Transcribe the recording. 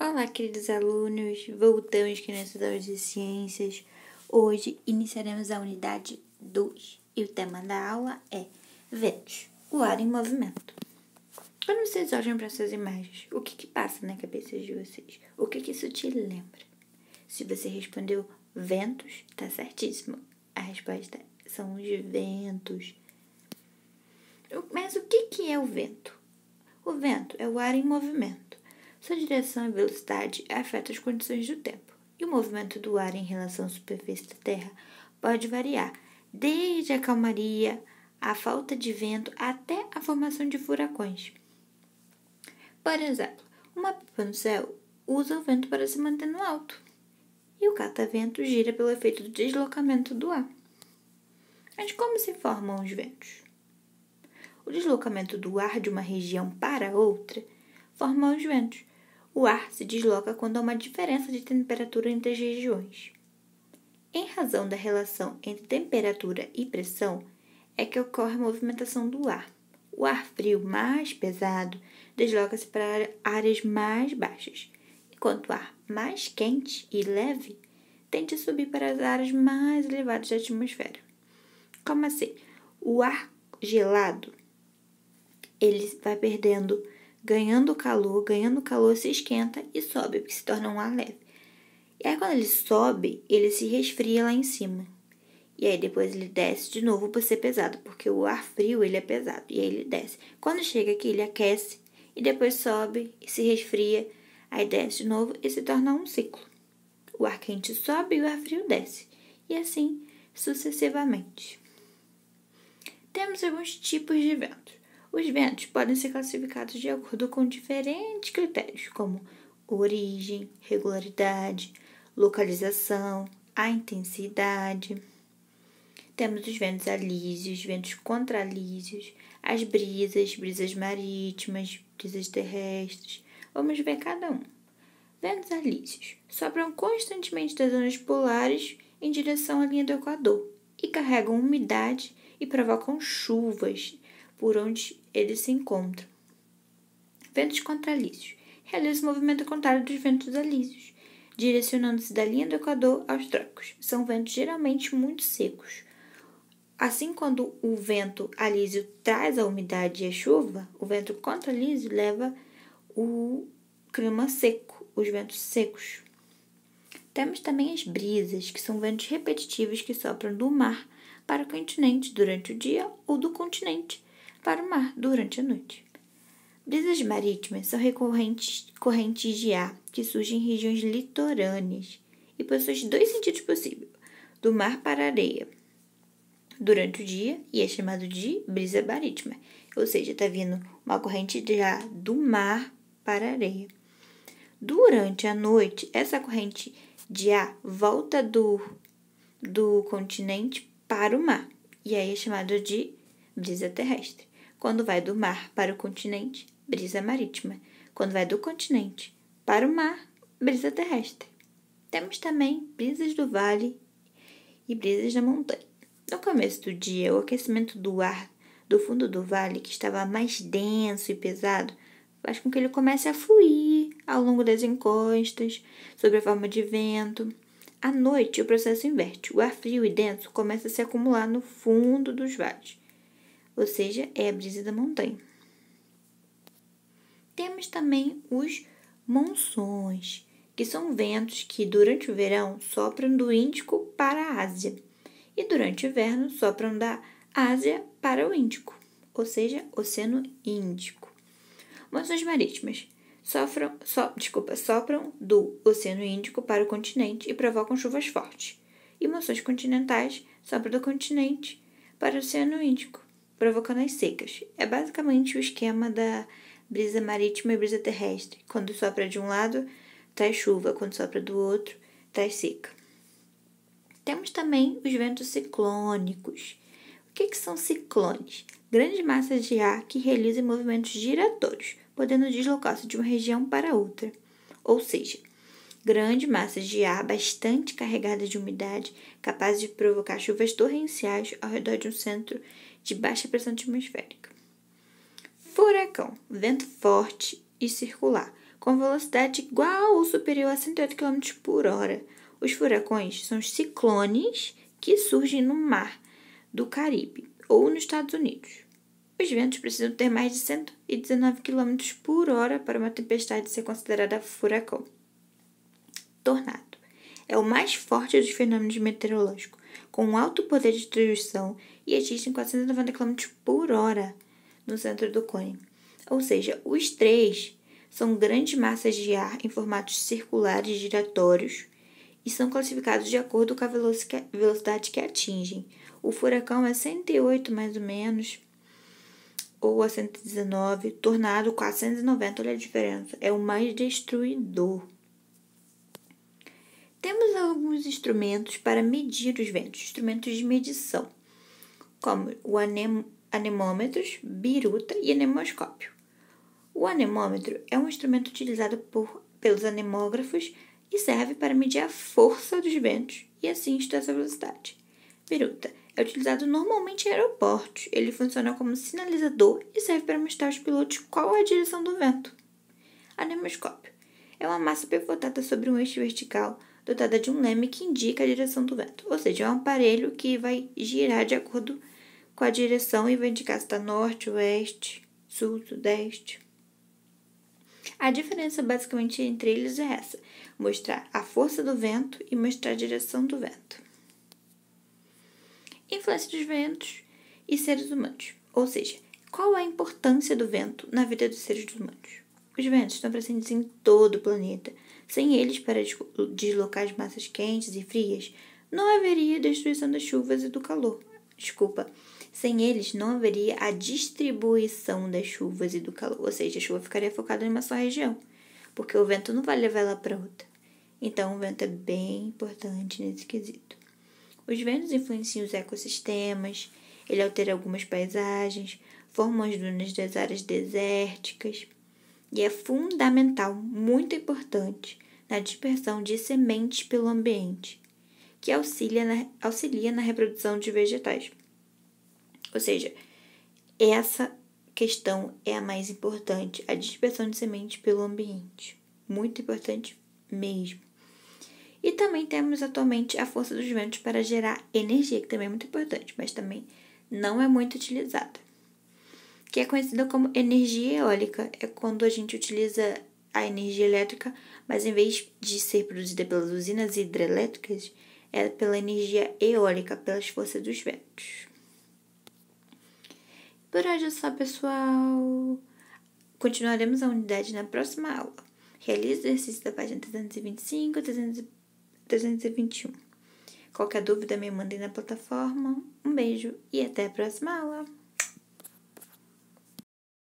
Olá, queridos alunos, voltamos aqui nessas aulas de ciências. Hoje iniciaremos a unidade 2 e o tema da aula é ventos, o ar em movimento. Quando vocês olham para essas imagens, o que passa na cabeça de vocês? O que isso te lembra? Se você respondeu ventos, tá certíssimo. A resposta são os ventos. Mas o que é o vento? O vento é o ar em movimento. Sua direção e velocidade afetam as condições do tempo, e o movimento do ar em relação à superfície da Terra pode variar, desde a calmaria, a falta de vento, até a formação de furacões. Por exemplo, uma pipa no céu usa o vento para se manter no alto, e o catavento gira pelo efeito do deslocamento do ar. Mas como se formam os ventos? O deslocamento do ar de uma região para outra forma os ventos. O ar se desloca quando há uma diferença de temperatura entre as regiões. Em razão da relação entre temperatura e pressão, é que ocorre a movimentação do ar. O ar frio mais pesado desloca-se para áreas mais baixas, enquanto o ar mais quente e leve tende a subir para as áreas mais elevadas da atmosfera. Como assim? O ar gelado, ele vai ganhando calor, se esquenta e sobe, porque se torna um ar leve. E aí, quando ele sobe, ele se resfria lá em cima. E aí, depois ele desce de novo por ser pesado, porque o ar frio, ele é pesado. E aí, ele desce. Quando chega aqui, ele aquece e depois sobe e se resfria. Aí, desce de novo e se torna um ciclo. O ar quente sobe e o ar frio desce. E assim, sucessivamente. Temos alguns tipos de ventos. Os ventos podem ser classificados de acordo com diferentes critérios, como origem, regularidade, localização, a intensidade. Temos os ventos alísios, ventos contralísios, as brisas marítimas, brisas terrestres. Vamos ver cada um. Ventos alísios sopram constantemente das zonas polares em direção à linha do Equador e carregam umidade e provocam chuvas por onde eles se encontram. Ventos contralísios realizam o movimento contrário dos ventos alísios, direcionando-se da linha do Equador aos trópicos. São ventos geralmente muito secos. Assim, quando o vento alísio traz a umidade e a chuva, o vento contralísio leva o clima seco, os ventos secos. Temos também as brisas, que são ventos repetitivos que sopram do mar para o continente durante o dia ou do continente para o mar durante a noite. Brisas marítimas são correntes de ar que surgem em regiões litorâneas e possuem dois sentidos possíveis, do mar para a areia, durante o dia, e é chamado de brisa marítima, ou seja, está vindo uma corrente de ar do mar para a areia. Durante a noite, essa corrente de ar volta do continente para o mar, e aí é chamado de brisa terrestre. Quando vai do mar para o continente, brisa marítima. Quando vai do continente para o mar, brisa terrestre. Temos também brisas do vale e brisas da montanha. No começo do dia, o aquecimento do ar do fundo do vale, que estava mais denso e pesado, faz com que ele comece a fluir ao longo das encostas, sob a forma de vento. À noite, o processo inverte. O ar frio e denso começa a se acumular no fundo dos vales, ou seja, é a brisa da montanha. Temos também os monsons, que são ventos que durante o verão sopram do Índico para a Ásia e durante o inverno sopram da Ásia para o Índico, ou seja, Oceano Índico. Monções marítimas sopram do Oceano Índico para o continente e provocam chuvas fortes. E monções continentais sopram do continente para o Oceano Índico, provocando as secas. É basicamente o esquema da brisa marítima e brisa terrestre. Quando sopra de um lado, traz chuva. Quando sopra do outro, traz seca. Temos também os ventos ciclônicos. O que são ciclones? Grandes massas de ar que realizam movimentos giratórios, podendo deslocar-se de uma região para outra. Ou seja, grandes massas de ar bastante carregadas de umidade, capazes de provocar chuvas torrenciais ao redor de um centro de baixa pressão atmosférica. Furacão, vento forte e circular, com velocidade igual ou superior a 108 km por hora. Os furacões são os ciclones que surgem no mar do Caribe ou nos Estados Unidos. Os ventos precisam ter mais de 119 km por hora para uma tempestade ser considerada furacão. Tornado é o mais forte dos fenômenos meteorológicos, com um alto poder de destruição e atinge 490 km por hora no centro do cone. Ou seja, os três são grandes massas de ar em formatos circulares giratórios e são classificados de acordo com a velocidade que atingem. O furacão é 108 mais ou menos, ou a 119, tornado 490, olha a diferença, é o mais destruidor. Temos alguns instrumentos para medir os ventos, instrumentos de medição, como o anemômetros, biruta e anemoscópio. O anemômetro é um instrumento utilizado pelos anemógrafos e serve para medir a força dos ventos e assim estudar essa velocidade. Biruta é utilizado normalmente em aeroportos. Ele funciona como sinalizador e serve para mostrar aos pilotos qual é a direção do vento. Anemoscópio é uma massa pivotada sobre um eixo vertical dotada de um leme que indica a direção do vento. Ou seja, é um aparelho que vai girar de acordo com a direção e vai indicar se está norte, oeste, sul, sudeste. A diferença basicamente entre eles é essa: mostrar a força do vento e mostrar a direção do vento. Influência dos ventos e seres humanos. Ou seja, qual a importância do vento na vida dos seres humanos? Os ventos estão presentes em todo o planeta. Sem eles, para deslocar as massas quentes e frias, não haveria destruição das chuvas e do calor. Sem eles, não haveria a distribuição das chuvas e do calor. Ou seja, a chuva ficaria focada em uma só região, porque o vento não vai levar ela para outra. Então, o vento é bem importante nesse quesito. Os ventos influenciam os ecossistemas, ele altera algumas paisagens, forma as dunas das áreas desérticas e é fundamental, muito importante, na dispersão de sementes pelo ambiente, que auxilia na reprodução de vegetais. Ou seja, essa questão é a mais importante, a dispersão de sementes pelo ambiente. Muito importante mesmo. E também temos atualmente a força dos ventos para gerar energia, que também é muito importante, mas também não é muito utilizada. Que é conhecida como energia eólica. É quando a gente utiliza a energia elétrica, mas em vez de ser produzida pelas usinas hidrelétricas, é pela energia eólica, pelas forças dos ventos. Por hoje é só, pessoal. Continuaremos a unidade na próxima aula. Realize o exercício da página 325 e 321. Qualquer dúvida, me mandem na plataforma. Um beijo e até a próxima aula.